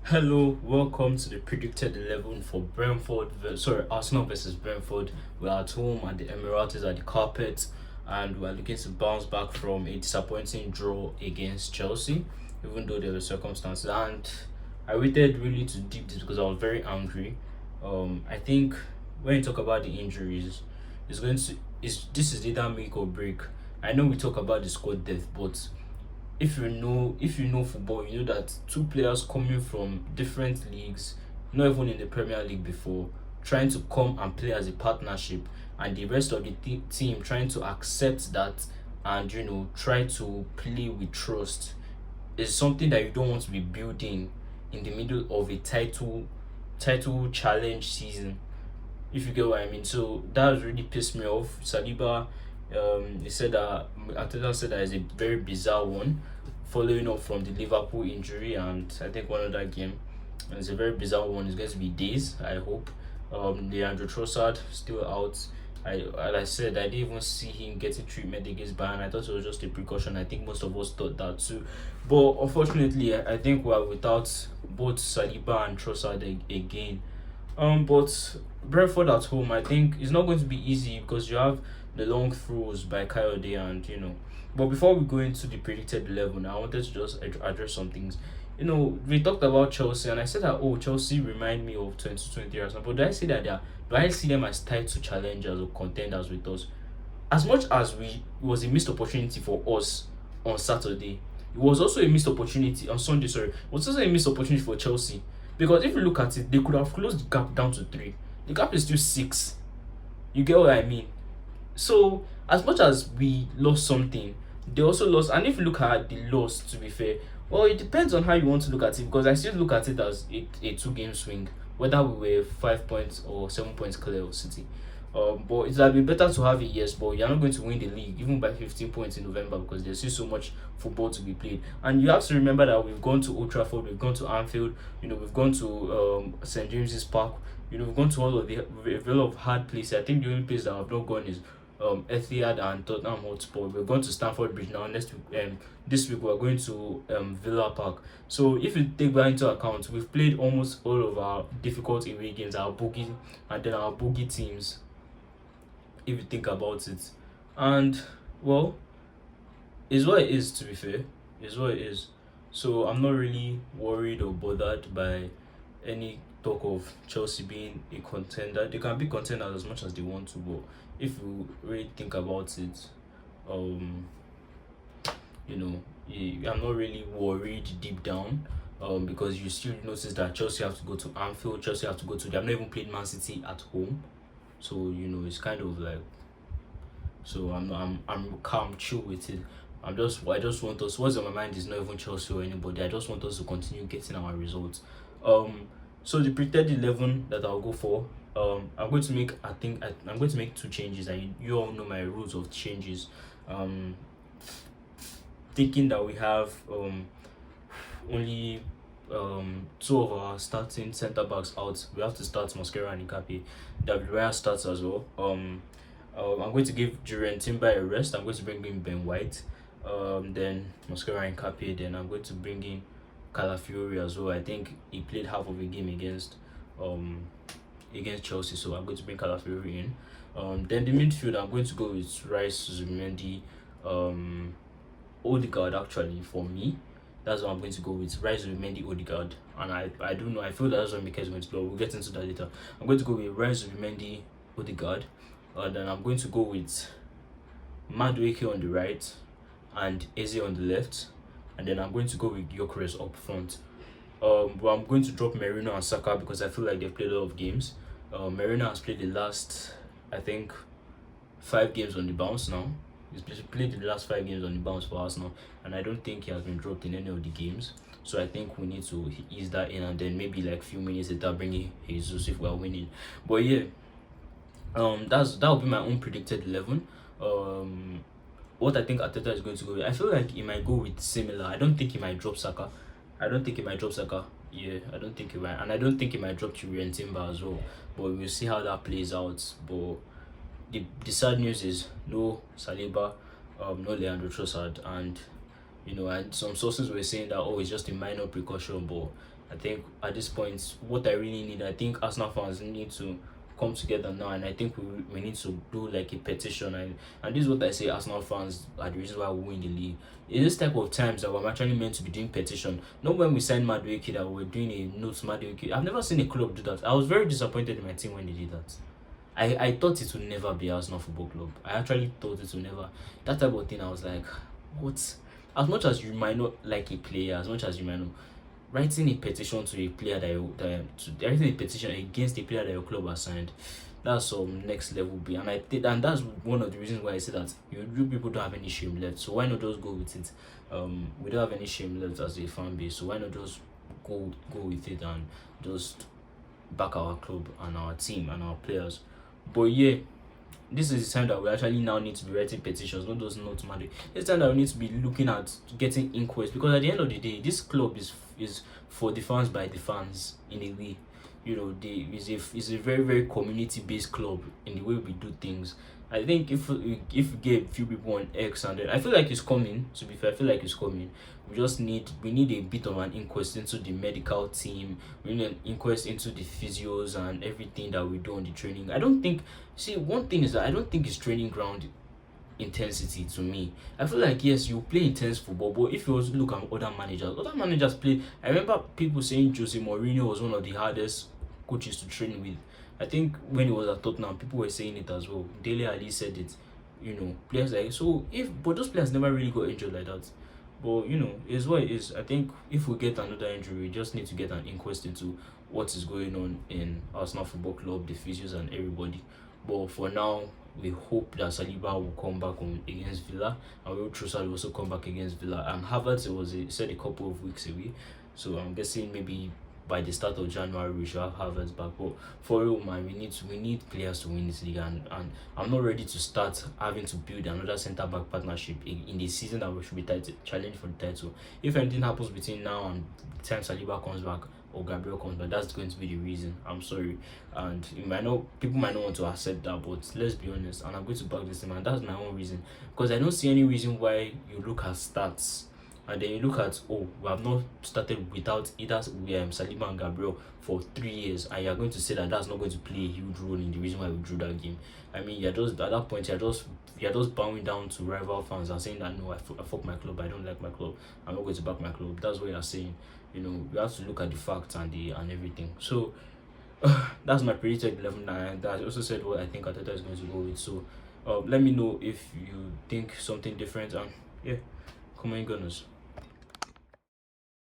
Hello, welcome to the predicted 11 for Arsenal versus Brentford. We're at home and the Emirates are the carpet, and we're looking to bounce back from a disappointing draw against Chelsea, even though there were circumstances. And I waited really to deep this because I was very angry. I think when you talk about the injuries, it's going to is this is either make or break. I know we talk about the squad depth, but if you know football, you know that two players coming from different leagues, not even in the Premier League before, trying to come and play as a partnership, and the rest of the team trying to accept that and try to play with trust is something that you don't want to be building in the middle of a title challenge season, if you get what I mean. So that has really pissed me off. Saliba, he said that Ateta said that is a very bizarre one, following up from the Liverpool injury and I think one other game. And it's a very bizarre one. It's going to be days, I hope. Leandro Trossard still out. As I said, I didn't even see him getting treatment against Bayern. I thought it was just a precaution. I think most of us thought that too. But unfortunately, I think we're without both Saliba and Trossard again. But Brentford at home, I think it's not going to be easy because you have the long throws by Coyote and. But before we go into the predicted 11, I wanted to just address some things. We talked about Chelsea, and I said that Chelsea remind me of 2020 Arsenal. But do I see them as title challengers or contenders with us? As much as it was a missed opportunity for us on Saturday, it was also a missed opportunity on Sunday. Sorry, it was also a missed opportunity for Chelsea because if you look at it, they could have closed the gap down to 3. The gap is still 6. You get what I mean? So as much as we lost something, they also lost. And if you look at the loss, to be fair, well, it depends on how you want to look at it because I still look at it as a 2 game swing, whether we were 5 points or 7 points clear of City. But it would be better to have a yes, but you're not going to win the league even by 15 points in November because there's still so much football to be played. And you have to remember that we've gone to Old Trafford, we've gone to Anfield, we've gone to St James's Park, we've gone to all of the a lot of hard places. I think the only place that I've not gone is Etihad and Tottenham Hotspur. We're going to Stamford Bridge now. Next week, this week we're going to Villa Park. So if you take that into account, we've played almost all of our difficult away games, our boogie and then our boogie teams. If you think about it, and well, is what it is. To be fair, is what it is. So I'm not really worried or bothered by any talk of Chelsea being a contender. They can be contenders as much as they want to, but if you really think about it, um, I'm not really worried deep down. Because you still notice that Chelsea have to go to Anfield, Chelsea have to go to. They have not even played Man City at home, so it's kind of like. So I'm calm, chill with it. I just want us. What's on my mind is not even Chelsea or anybody. I just want us to continue getting our results. So the predicted 11 that I'll go for. I'm going to make. I'm going to make 2 changes. And you all know my rules of changes. Thinking that we have only 2 of our starting centre backs out. We have to start Mosquera and Ikapi. David Raya starts as well. I'm going to give Jurien Timber a rest. I'm going to bring in Ben White. Then Mosquera and Ikapi. Then I'm going to bring in Calafiori as well. I think he played half of a game against Chelsea, so I'm going to bring Calafiori in. Then the midfield, I'm going to go with Rice, Zubimendi, Odegaard. Actually, for me, that's what I'm going to go with. Rice, Zubimendi, Odegaard, and I don't know. I feel that's what Mikel is going to play. We'll get into that later. I'm going to go with Rice, Zubimendi, Odegaard, and then I'm going to go with Madueke on the right and Eze on the left, and then I'm going to go with Gyökeres up front. But I'm going to drop Merino and Saka because I feel like they've played a lot of games. Merino has played the last, I think, 5 games on the bounce now. He's played the last 5 games on the bounce for us now, and I don't think he has been dropped in any of the games. So I think we need to ease that in, and then maybe like few minutes later bring in Jesus if we're winning. But yeah, that will be my own predicted 11. What I think Ateta is going to go with, I feel like he might go with similar. I don't think he might drop Saka. Yeah, I don't think he might, and I don't think he might drop Jurien Timber as well. But we'll see how that plays out. But the sad news is no Saliba, no Leandro Trossard, and and some sources were saying that it's just a minor precaution, but I think at this point, what I really need, I think Arsenal fans need to come together now, and I think we need to do like a petition. And this is what I say: Arsenal fans are the reason why we win the league. In this type of times that we're actually meant to be doing petition, not when we signed Madueke that we're doing a note to Madueke. I've never seen a club do that. I was very disappointed in my team when they did that. I thought it would never be Arsenal Football Club. I actually thought it would never. That type of thing, I was like, what? As much as you might not like a player, as much as you might not, writing a petition to a player writing a petition against a player that your club has signed, that's some next level B. And I think, and that's one of the reasons why I say that you people don't have any shame left. So why not just go with it? We don't have any shame left as a fan base. So why not just go with it and just back our club and our team and our players? But yeah, this is the time that we actually now need to be writing petitions, not those notes matter. It's time that we need to be looking at getting inquest, because at the end of the day, this club is for the fans by the fans in a way. You know, is a very very community based club in the way we do things. I think if we get a few people on X, and then I feel like it's coming. To be fair, I feel like it's coming. We need a bit of an inquest into the medical team. We need an inquest into the physios and everything that we do on the training. I don't think. See, one thing is that I don't think it's training ground intensity to me. I feel like yes, you play intense football, but if you also look at other managers play. I remember people saying Jose Mourinho was one of the hardest coaches to train with. I think when he was at Tottenham, people were saying it as well. Dele Ali said it. Players like so. If but those players never really got injured like that. But it's what it is. I think if we get another injury, we just need to get an inquest into what is going on in Arsenal Football Club, the physios, and everybody. But for now, we hope that Saliba will come back against Villa, and Will Trossard will also come back against Villa. And Havertz said a couple of weeks away, so I'm guessing maybe by the start of January we should have Havertz back. But for real, man, we need players to win this league, and I'm not ready to start having to build another centre back partnership in the season that we should be challenging for the title. If anything happens between now and the time Saliba comes back or Gabriel comes back, that's going to be the reason. I'm sorry, and people might not want to accept that, but let's be honest, and I'm going to back this team, and that's my own reason, because I don't see any reason why you look at stats and then you look at, oh, we have not started without either Saliba and Gabriel for 3 years, and you're going to say that that's not going to play a huge role in the reason why we drew that game. I mean, you're just at that point, you're just bowing down to rival fans and saying that no, I fuck my club, I don't like my club, I'm not going to back my club. That's what you're saying. We have to look at the facts and everything. So that's my predicted 11, and I also said what I think Ateta is going to go with. So let me know if you think something different, and yeah, come on, Gunners.